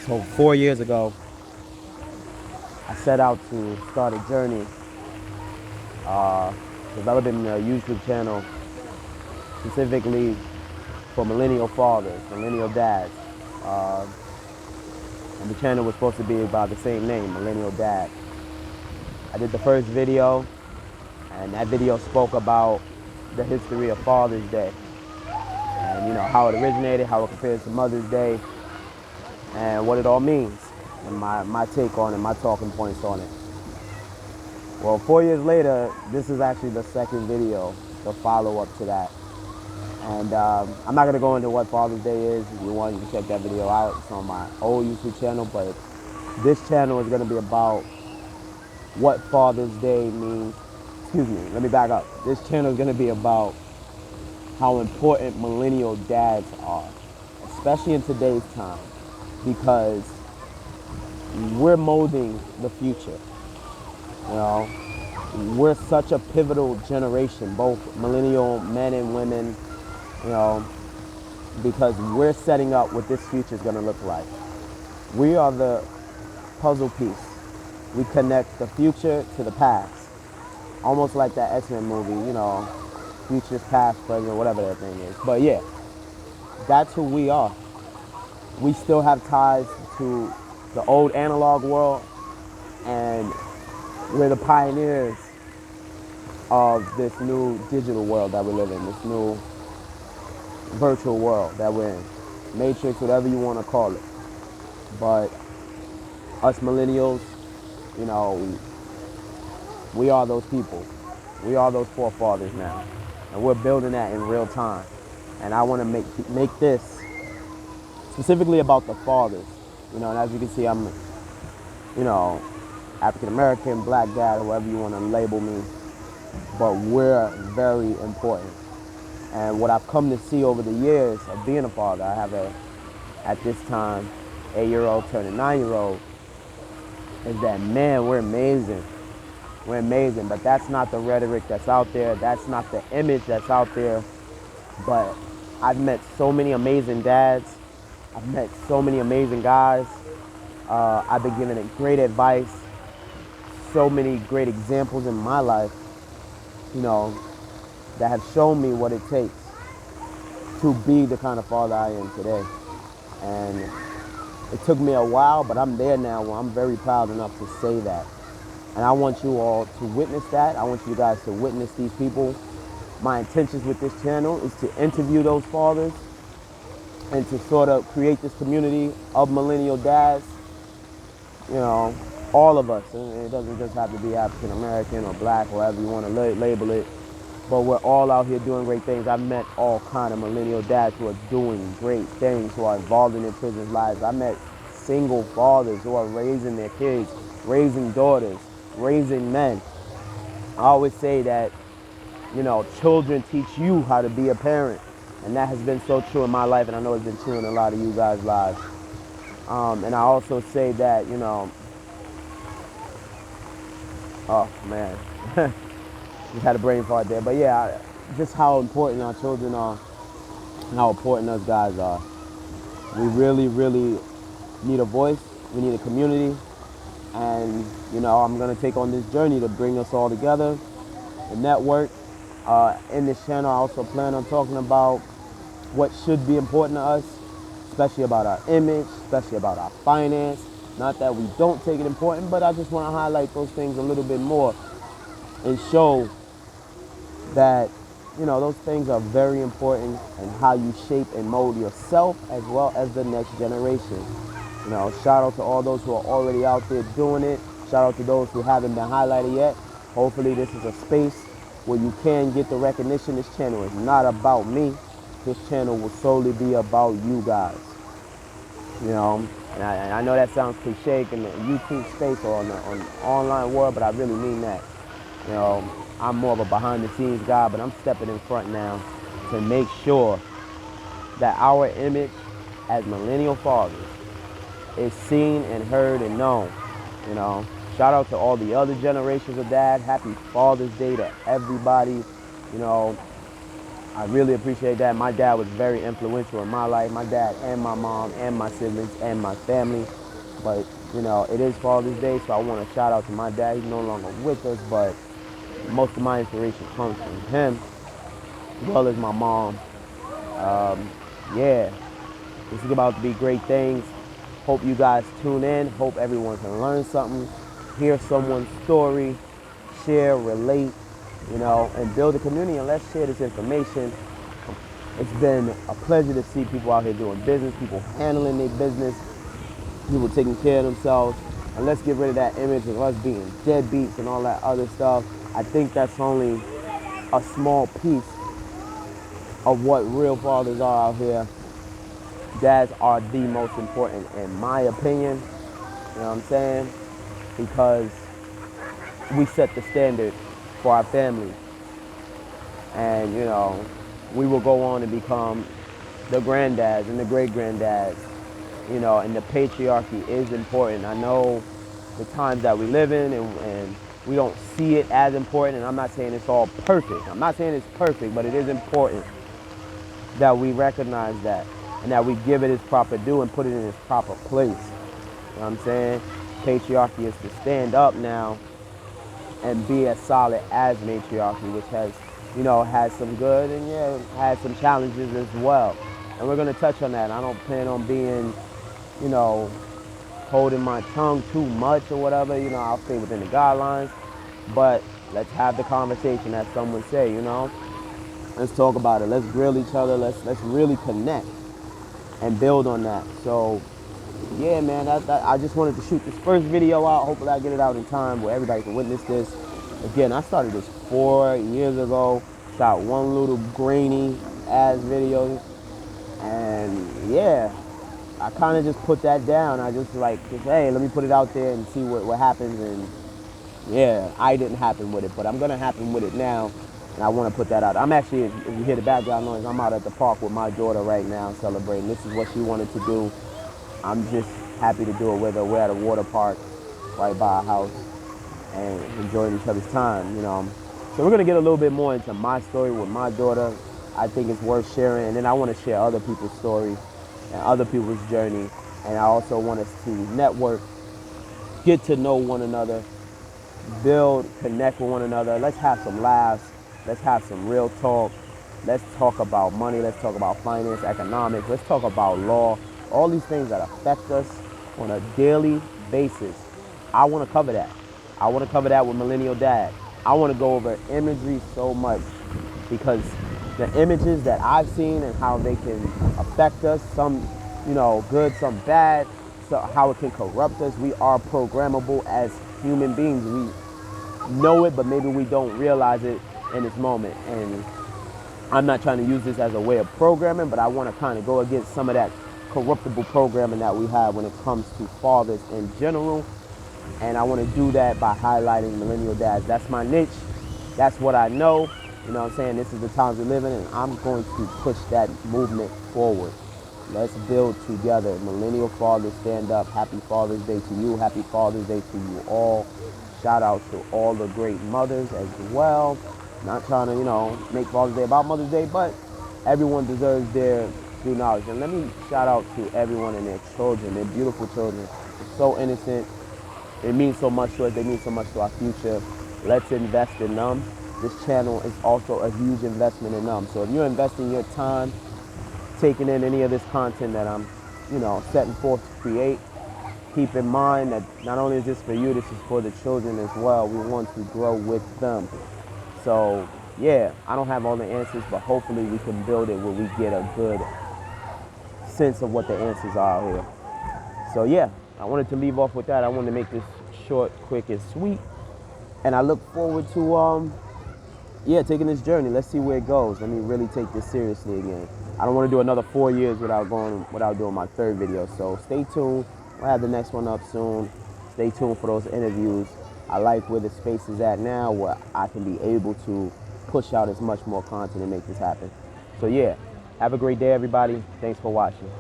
So 4 years ago, I set out to start a journey developing a YouTube channel specifically for millennial fathers, millennial dads. And the channel was supposed to be by the same name, Millennial Dad. I did the first video, and that video spoke about the history of Father's Day. And how it originated, how it compares to Mother's Day, and what it all means, and my take on it, my talking points on it. Well, 4 years later, this is actually the second video, the follow-up to that. And I'm not going to go into what Father's Day is. If you want, you can check that video out. It's on my old YouTube channel, but this channel is going to be about what Father's Day means. Excuse me, let me back up. This channel is going to be about how important millennial dads are, especially in today's time, because we're molding the future. We're such a pivotal generation, both millennial men and women, because we're setting up what this future is going to look like. We are the puzzle piece. We connect the future to the past, almost like that X-Men movie, future, past, present, whatever that thing is. But yeah, that's who we are. We still have ties to the old analog world, and we're the pioneers of this new digital world that we live in, this new virtual world that we're in. Matrix, whatever you want to call it. But us millennials, we are those people. We are those forefathers now. And we're building that in real time. And I want to make this specifically about the fathers. And as you can see, I'm, African American, black dad, whoever you want to label me. But we're very important. And what I've come to see over the years of being a father, I have at this time, 8-year-old turning 9-year-old, is that, man, we're amazing. We're amazing, but that's not the rhetoric that's out there. That's not the image that's out there. But I've met so many amazing dads. I've met so many amazing guys. I've been given great advice, so many great examples in my life, that have shown me what it takes to be the kind of father I am today. And it took me a while, but I'm there now where I'm very proud enough to say that. And I want you all to witness that. I want you guys to witness these people. My intentions with this channel is to interview those fathers and to sort of create this community of millennial dads. All of us. And it doesn't just have to be African American or black, whatever you want to label it. But we're all out here doing great things. I've met all kind of millennial dads who are doing great things, who are involved in their children's lives. I met single fathers who are raising their kids, raising daughters, raising men. I always say that, children teach you how to be a parent. And that has been so true in my life, and I know it's been true in a lot of you guys' lives. And I also say that, oh man, just had a brain fart there. But yeah, just how important our children are and how important us guys are. We really, really need a voice. We need a community. And, I'm going to take on this journey to bring us all together, the network. In this channel, I also plan on talking about what should be important to us, especially about our image, especially about our finance. Not that we don't take it important, but I just want to highlight those things a little bit more and show that, those things are very important and how you shape and mold yourself as well as the next generation. Shout out to all those who are already out there doing it. Shout out to those who haven't been highlighted yet. Hopefully this is a space where you can get the recognition. This channel is not about me. This channel will solely be about you guys. And I know that sounds cliche in the YouTube space or on the online world, but I really mean that. I'm more of a behind the scenes guy, but I'm stepping in front now to make sure that our image as millennial fathers is seen and heard and known. Shout out to all the other generations of dad. Happy Father's Day to everybody. I really appreciate that. My dad was very influential in my life, my dad and my mom and my siblings and my family. But, you know, it is Father's Day, so I want to shout out to my dad. He's no longer with us, but most of my inspiration comes from him, as well as my mom. Yeah, this is about to be great things. Hope you guys tune in. Hope everyone can learn something, hear someone's story, share, relate, you know, and build a community, and let's share this information. It's been a pleasure to see people out here doing business, people handling their business, people taking care of themselves. And let's get rid of that image of us being deadbeats and all that other stuff. I think that's only a small piece of what real fathers are out here. Dads are the most important in my opinion, you know what I'm saying? Because we set the standard for our family. And, you know, we will go on and become the granddads and the great-granddads, you know, and the patriarchy is important. I know the times that we live in and we don't see it as important, and I'm not saying it's all perfect. I'm not saying it's perfect, but it is important that we recognize that and that we give it its proper due and put it in its proper place. You know what I'm saying? Patriarchy is to stand up now and be as solid as matriarchy, which has, you know, has some good and yeah, has some challenges as well. And we're gonna touch on that. I don't plan on being, you know, holding my tongue too much or whatever. You know, I'll stay within the guidelines. But let's have the conversation, as some would say, you know. Let's talk about it. Let's grill each other. Let's really connect and build on that. So yeah, man, I just wanted to shoot this first video out. Hopefully I get it out in time where everybody can witness this. Again, I started this 4 years ago. Shot one little grainy ass video. And yeah, I kind of just put that down. I just hey, let me put it out there and see what happens. And yeah, I didn't happen with it, but I'm going to happen with it now. And I want to put that out. I'm actually, if you hear the background noise, I'm out at the park with my daughter right now celebrating. This is what she wanted to do. I'm just happy to do it with her. We're at a water park right by our house and enjoying each other's time, you know. So we're going to get a little bit more into my story with my daughter. I think it's worth sharing. And then I want to share other people's stories and other people's journey. And I also want us to network, get to know one another, build, connect with one another. Let's have some laughs. Let's have some real talk. Let's talk about money. Let's talk about finance, economics. Let's talk about law. All these things that affect us on a daily basis. I want to cover that. I want to cover that with Millennial Dad. I want to go over imagery so much because the images that I've seen and how they can affect us, some, you know, good, some bad, so how it can corrupt us. We are programmable as human beings. We know it, but maybe we don't realize it in this moment. And I'm not trying to use this as a way of programming, but I want to kind of go against some of that corruptible programming that we have when it comes to fathers in general. And I want to do that by highlighting millennial dads. That's my niche. That's what I know. You know what I'm saying? This is the times we live in, and I'm going to push that movement forward. Let's build together. Millennial fathers, stand up. Happy Father's Day to you. Happy Father's Day to you all. Shout out to all the great mothers as well. Not trying to, you know, make Father's Day about Mother's Day, but everyone deserves their due knowledge. And let me shout out to everyone and their children, their beautiful children. They're so innocent. It means so much to us. They mean so much to our future. Let's invest in them. This channel is also a huge investment in them. So if you're investing your time, taking in any of this content that I'm, you know, setting forth to create, keep in mind that not only is this for you, this is for the children as well. We want to grow with them. So yeah, I don't have all the answers, but hopefully we can build it where we get a good sense of what the answers are out here. So yeah, I wanted to leave off with that. I wanted to make this short, quick, and sweet. And I look forward to taking this journey. Let's see where it goes. Let me really take this seriously again. I don't want to do another 4 years without doing my third video. So stay tuned. I'll have the next one up soon. Stay tuned for those interviews. I like where the space is at now, where I can be able to push out as much more content and make this happen. So yeah, have a great day, everybody. Thanks for watching.